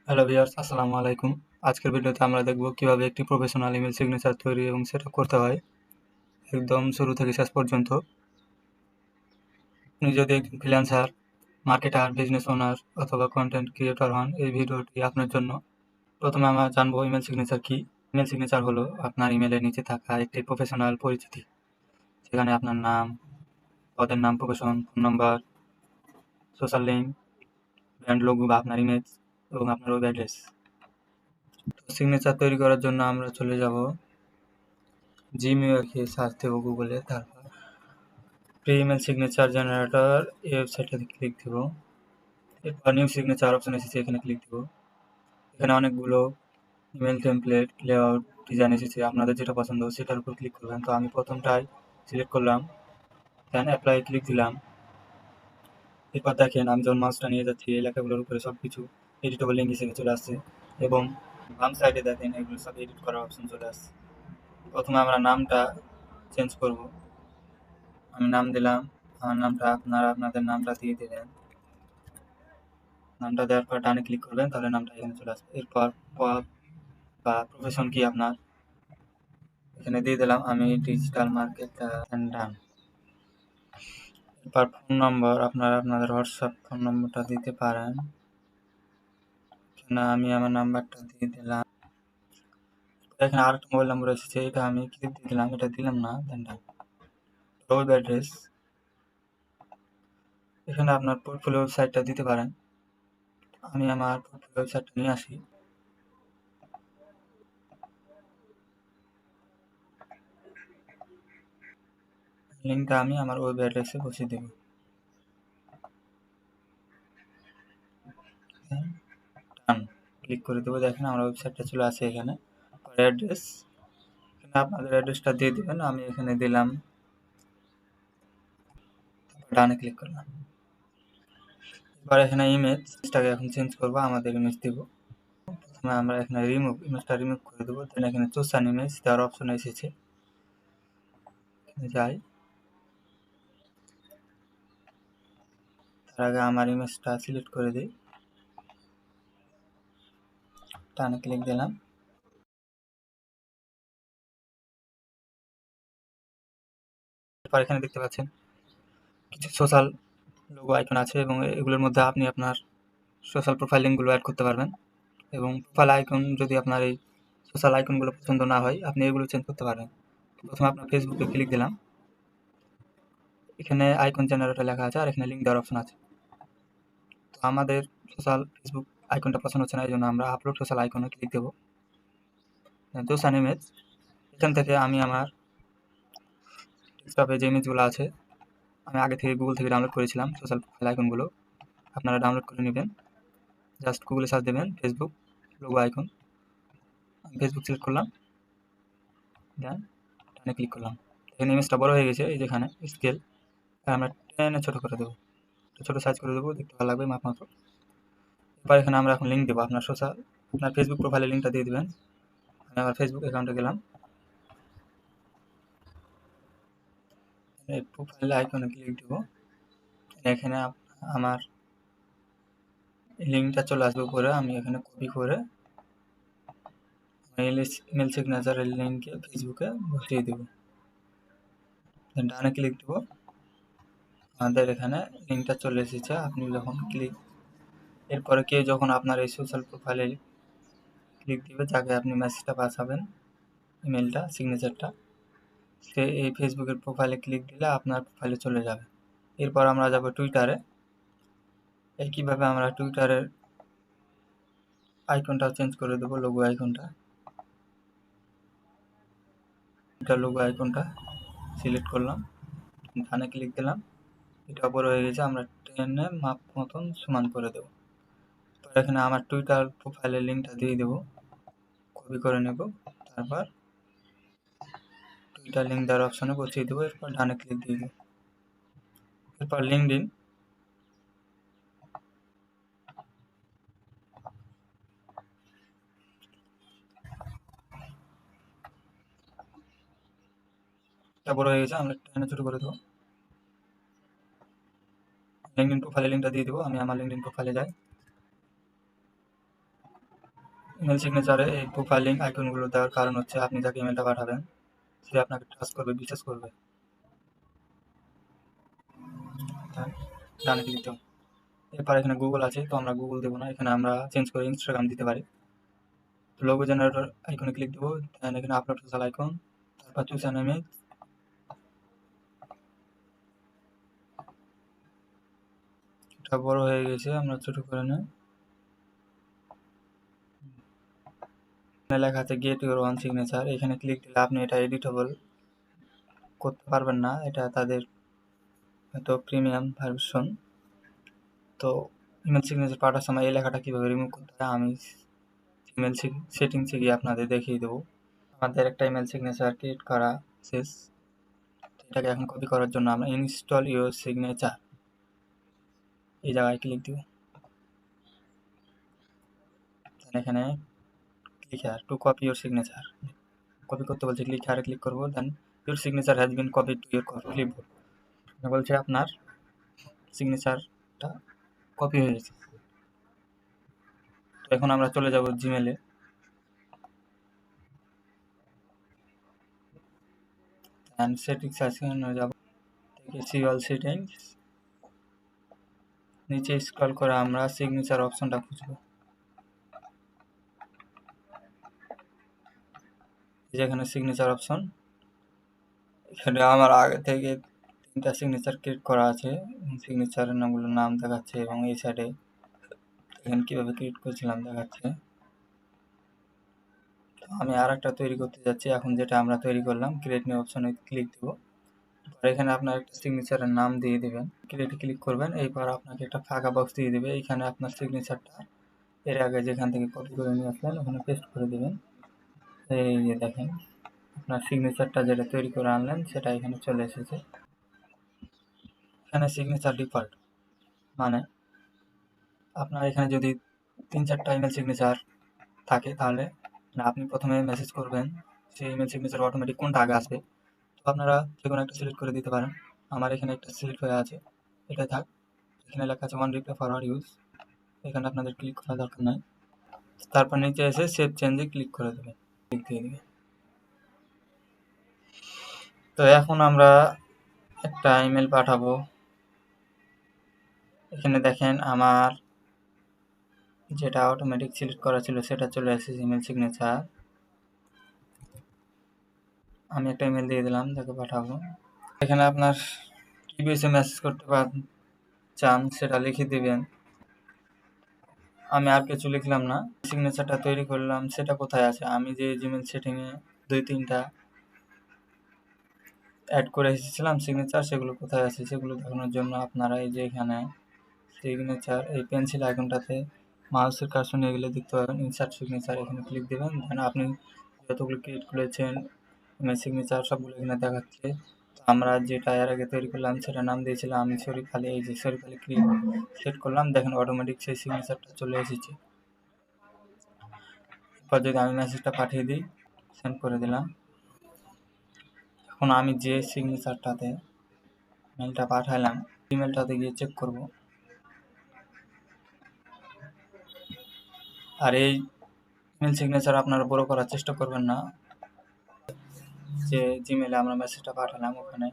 Hello viewers, আসসালামু আলাইকুম। আজকের ভিডিওতে আমরা দেখব কিভাবে একটি প্রফেশনাল ইমেল সিগনেচার তৈরি এবং সেটআপ করতে হয় একদম শুরু থেকে শেষ পর্যন্ত। আপনি যদি একজন ফ্রিল্যান্সার, মার্কেটার, বিজনেস ওনার অথবা কন্টেন্ট ক্রিয়েটর হন, এই ভিডিওটি আপনার জন্য। প্রথমে আমরা জানবো ইমেল সিগনেচার কি। ইমেল সিগনেচার হলো আপনার ইমেলের নিচে থাকা একটি প্রফেশনাল পরিচিতি, যেখানে আপনার নাম, পদের নাম, profession, phone number, social link, brand logo বা আপনার ইমেজ এবং আপনার ওয়েব অ্যাড্রেস। সিগনেচার তৈরি করার জন্য আমরা চলে যাব জিমেইলকে সার্চ দেব গুগলে, তারপর প্রি ইমেল সিগনেচার জেনারেটর এই ওয়েবসাইটটাতে ক্লিক দেব। এরপর নিউ সিগনেচার অপশন এসেছে, এখানে ক্লিক দেব। এখানে অনেকগুলো ইমেল টেমপ্লেট, লেআউট, ডিজাইন এসেছে। আপনাদের যেটা পছন্দ সেটার উপর ক্লিক করবেন। তো আমি প্রথমটাই সিলেক্ট করলাম, দেন অ্যাপ্লাই ক্লিক দিলাম। এরপর দেখেন আমি যখন মাউসটা নিয়ে যাচ্ছি এই লেখাগুলোর উপরে সব কিছু এডিটেবল লিঙ্ক হিসেবে চলে আসছে এবং বাম সাইডে দেখেন এগুলো সব এডিট করার অপশন চলে আসছে। প্রথমে আমরা নামটা চেঞ্জ করব। আমি নাম দিলাম, আমার নামটা আপনারা আপনাদের নামটা দিয়ে দিলেন। নামটা দেওয়ার পর ডানে ক্লিক করবেন, তাহলে নামটা এখানে চলে আসবে। এরপর পদ বা প্রফেশন কি আপনার এখানে দিয়ে দিলাম, আমি ডিজিটাল মার্কেটার, ডান। এরপর ফোন নম্বর আপনারা আপনাদের হোয়াটসঅ্যাপ ফোন নম্বরটা দিতে পারেন। এখানে আমি আমার নাম্বারটা দিয়ে দিলাম। এখানে আরেকটা মোবাইল নম্বর এসেছে, এটা আমি ক্লিক দিয়ে দিলাম, এটা দিলাম না, দেন ডান। ওয়েব অ্যাড্রেস, এখানে আপনার পোর্টফোলিও ওয়েবসাইটটা দিতে পারেন। আমি আমার পোর্টফোলিও ওয়েবসাইটটা নিয়ে আসি। লিঙ্কটা আমি আমার ওয়েব অ্যাড্রেসে বসিয়ে দেব। ডান ক্লিক করে দেবো। দেখেন আমার ওয়েবসাইটটা চলে আসে এখানে। অ্যাড্রেস, এখানে আপনাদের অ্যাড্রেসটা দিয়ে দেবেন। আমি এখানে দিলাম, ডানে ক্লিক করলাম। এবার এখানে ইমেজটাকে এখন চেঞ্জ করবো, আমাদের ইমেজ দেব। প্রথমে আমরা এখানে ইমেজটা রিমুভ করে দেবো। দেন এখানে চুজ অ্যান ইমেজ দেওয়ার অপশন এসেছে, এখানে যাই। তার আগে আমার ইমেজটা সিলেক্ট করে দিই, ডানে ক্লিক দিলাম। এরপর এখানে দেখতে পাচ্ছেন কিছু সোশ্যাল লোগো আইকন আছে এবং এগুলোর মধ্যে আপনি আপনার সোশ্যাল প্রোফাইল লিঙ্কগুলো অ্যাড করতে পারবেন। এবং প্রোফাইল আইকন যদি আপনার এই সোশ্যাল আইকনগুলো পছন্দ না হয়, আপনি এগুলো চেঞ্জ করতে পারবেন। প্রথমে আপনার ফেসবুকে ক্লিক দিলাম, এখানে আইকন জেনারেটর লেখা আছে আর এখানে লিঙ্ক দেওয়ার অপশন আছে। তো আমাদের সোশ্যাল ফেসবুক আইকনটা পছন্দ হচ্ছে না, এই জন্য আমরা আপলোড সোশ্যাল আইকনে ক্লিক দেবো। চুজ অ্যান ইমেজ, এখান থেকে আমি আমার ডেস্কটপে যে ইমেজগুলো আছে আমি আগে থেকে গুগল থেকে ডাউনলোড করেছিলাম সোশ্যাল প্রোফাইল আইকনগুলো, আপনারা ডাউনলোড করে নেবেন। জাস্ট গুগলে সার্চ দেবেন ফেসবুক লোগো আইকন, আমি ফেসবুক সিলেক্ট করলাম, দেন ডানে ক্লিক করলাম। এখানে ইমেজটা বড় হয়ে গেছে, এই যেখানে স্কেল আমরা টেনে ছোটো করে দেবো, ছোটো সাইজ করে দেবো, দেখতে ভালো লাগবে মাপ মতো। এবার এখানে আমরা এখন লিঙ্ক দেবো, আপনার ফেসবুক প্রোফাইলের লিঙ্কটা দিয়ে দেবেন। আমি আমার ফেসবুক অ্যাকাউন্টে গেলাম, এই প্রোফাইল আইকনে ক্লিক দেবো। এখানে আমার লিঙ্কটা চলে আসবে উপরে, আমি এখানে কপি করে ইমেল সিগনেচারের লিঙ্কে ফেসবুকে বসিয়ে দেবো। ডানে ক্লিক দেবো, আমাদের এখানে লিঙ্কটা চলে এসেছে। আপনি যখন এরপরে কেউ যখন আপনার এই সোশ্যাল প্রোফাইলে ক্লিক দিবে, যাকে আপনি মেসেজটা পাঠাবেন, ইমেলটা সিগনেচারটা, সে এই ফেসবুকের প্রোফাইলে ক্লিক দিলে আপনার প্রোফাইলে চলে যাবে। এরপর আমরা যাব টুইটারে। একইভাবে আমরা টুইটারের আইকনটা চেঞ্জ করে দেবো, লোগো আইকনটা, এটা লোগো আইকনটা সিলেক্ট করলাম, ডানে ক্লিক দিলাম। এটা বড় হয়ে গেছে, আমরা টেনে মাপ মতন সমান করে দেবো। তো এখানে আমার টুইটার প্রোফাইলের লিঙ্কটা দিয়ে দেবো, কপি করে নেব, তারপর টুইটার লিঙ্ক দেওয়ার অপশনে বসিয়ে দেবো। এরপর ডানে ক্লিক দিয়ে দেবো। এরপর লিঙ্কডইন, এটা বড় হয়ে গেছে, আমরা টেনে ছোটো করে দেবো। লিঙ্কডইন প্রোফাইলের লিঙ্কটা দিয়ে দেবো, আমি আমার লিঙ্কডইন প্রোফাইলে যাই। ইমেল সিগনেচারে এই প্রোফাইলিং আইকনগুলো দেওয়ার কারণ হচ্ছে আপনি যাকে ইমেলটা পাঠাবেন সে আপনাকে ট্রাস্ট করবে, বিশ্বাস করবে। তাই ডানে ক্লিক দাও। এরপর এখানে গুগল আছে, তো আমরা গুগল দেবো না, এখানে আমরা চেঞ্জ করে ইনস্টাগ্রাম দিতে পারি। তো লোগো জেনারেটর আইকনে ক্লিক দেবো, দেন এখানে আপলোড সোশ্যাল আইকন, তারপর চুজ অ্যান ইমেজ। এটা বড় হয়ে গেছে, আমরা ছোট করে নেই। লেখা আছে গেট ইউর ওয়ান সিগনেচার, এখানে ক্লিক দিলে আপনি এটা এডিটেবল করতে পারবেন না, এটা তাদের তো প্রিমিয়াম ভার্সন। তো ইমেল সিগনেচার পাঠার সময় এই লেখাটা কীভাবে রিমুভ করতে হয় আমি ইমেল সেটিংসে গিয়ে আপনাদের দেখিয়ে দেবো। আমাদের একটা ইমেল সিগনেচার ক্রিয়েট করা শেষ। এটাকে এখন কপি করার জন্য আমরা ইনস্টল ইউর সিগনেচার এই জায়গায় ক্লিক দিব। এখানে click here to copy your signature, copy করতে বলছে, ক্লিক হেয়ারে ক্লিক করবো। Then your signature has been copy to your clipboard, বলছে আপনার সিগনেচারটা কপি হয়ে গেছে। তো এখন আমরা চলে যাব জিমেলে। অ্যান্ড সেটিংস আছে যাব, সি অল সেটিংস, নিচে স্ক্রল করে আমরা সিগনেচার অপশনটা খুঁজবো। যেখানে সিগনেচার অপশন, এখানে আমার আগে থেকে 3টা সিগনেচার ক্রিয়েট করা আছে, সিগনেচারের নামগুলোর নাম দেখাচ্ছে এবং এই সাইডে এখানে কীভাবে ক্রিয়েট করেছিলাম দেখাচ্ছে। আমি আর একটা তৈরি করতে যাচ্ছি, এখন যেটা আমরা তৈরি করলাম ক্রিয়েট নিউ অপশনে ক্লিক দেবো। আর এখানে আপনার একটা সিগনেচারের নাম দিয়ে দেবেন, ক্রিয়েটে ক্লিক করবেন। এইবার আপনাকে একটা ফাঁকা বক্স দিয়ে দেবে, এখানে আপনার সিগনেচারটা এর আগে যেখান থেকে কপি করে নিয়ে আসলেন ওখানে পেস্ট করে দেবেন। এই যে দেখেন আপনার সিগনেচারটা যেটা তৈরি করে আনলেন সেটা এখানে চলে এসেছে। এখানে সিগনেচার ডিফল্ট মানে আপনার এখানে যদি 3-4টা ইমেল সিগনেচার থাকে তাহলে আপনি প্রথমে মেসেজ করবেন, সেই ইমেল সিগনেচার অটোমেটিক কোনটা আগে আসবে। তো আপনারা যে কোনো একটা সিলেক্ট করে দিতে পারেন, আমার এখানে একটা সিলেক্ট হয়ে আছে, এটা থাক। এখানে লেখা আছে ওয়ান রিপ্লাই ফরওয়ার্ড ইউজ, এখানে আপনাদের ক্লিক করার দরকার নাই। তারপর নিচে এসে সেভ চেঞ্জে ক্লিক করে দেবেন, ক্লিক দিয়ে দেবেন। তো এখন আমরা একটা ইমেল পাঠাবো। এখানে দেখেন আমার যেটা অটোমেটিক সিলেক্ট করা ছিল সেটা চলে এসেছে ইমেল সিগনেচার। আমি একটা ইমেল দিয়ে দিলাম যাকে পাঠাবো। এখানে আপনার কি বিষয়ে মেসেজ করতে চান সেটা লিখে দিবেন, আমি আর কিছু লিখলাম না। সিগনেচারটা তৈরি করলাম সেটা কোথায় আছে, আমি যে জিমেল সেটিংয়ে 2-3টা অ্যাড করে এসেছিলাম সিগনেচার, সেগুলো কোথায় আছে সেগুলো দেখানোর জন্য আপনারা এই যে এখানে সিগনেচার এই পেন্সিল আইকনটাতে মাউসের কার্সর নিয়ে গেলে দেখতে পাবেন ইনসার্ট সিগনেচার, এখানে ক্লিক দেবেন। দেন আপনি যতগুলো ক্রিয়েট করেছেন সিগনেচার সবগুলো এখানে দেখাচ্ছে। আমরা যেটা এর আগে তৈরি করলাম সেটা নাম দিয়েছিলাম আমি শরীফ আলী, এই যে শরীফ আলী ক্লিক সেট করলাম, দেখেন অটোমেটিক সেই সিগনেচারটা চলে এসেছে। এরপর যদি আমি মেসেজটা পাঠিয়ে দিই, সেন্ড করে দিলাম। এখন আমি যে সিগনেচারটাতে মেলটা পাঠালাম ইমেলটাতে গিয়ে চেক করব। আর এই ইমেল সিগনেচার আপনারা বড় করার চেষ্টা করবেন না, যে জিমেলে আমরা মেসেজটা পাঠালাম ওখানে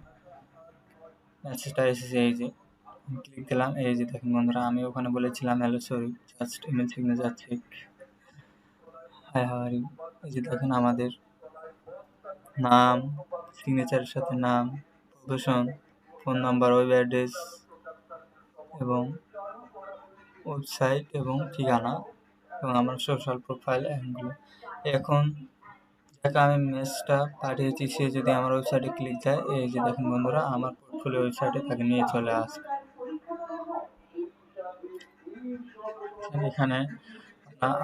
মেসেজটা এসেছে, এই যে ক্লিক দিলাম, এই যে দেখেন বন্ধুরা আমি ওখানে বলেছিলাম hello sorry just email signature check, hi how are you. এই যে দেখেন আমাদের নাম, সিগনেচারের সাথে নাম, profession, phone number, web address এবং ওয়েবসাইট এবং ঠিকানা এবং আমার সোশ্যাল প্রোফাইল এগুলো। এখন যাকে আমি মেসেজটা পাঠিয়েছি সে যদি আমার ওয়েবসাইটে ক্লিক দেয়, এই যে দেখেন বন্ধুরা আমার পোর্টফোলিও ওয়েবসাইটে তাকে নিয়ে চলে আসে। এখানে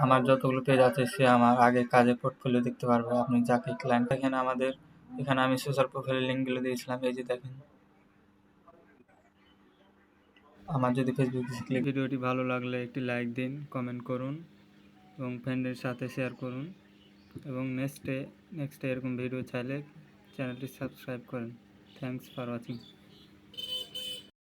আমার যতগুলো পেজ আছে সে আমার আগে কাজের পোর্টফোলিও দেখতে পারবে। আপনি যাকে ক্লায়েন্ট এখানে আমাদের এখানে আমি সোশ্যাল প্রোফাইলের লিঙ্কগুলো দিয়েছিলাম, এই যে দেখেন আমার যদি ফেসবুক ক্লিক। ভিডিওটি ভালো লাগলে একটি লাইক দিন, কমেন্ট করুন এবং ফ্রেন্ডের সাথে শেয়ার করুন এবং নেক্সটে এরকম ভিডিও চাইলে চ্যানেলটি সাবস্ক্রাইব করেন। Thanks for watching.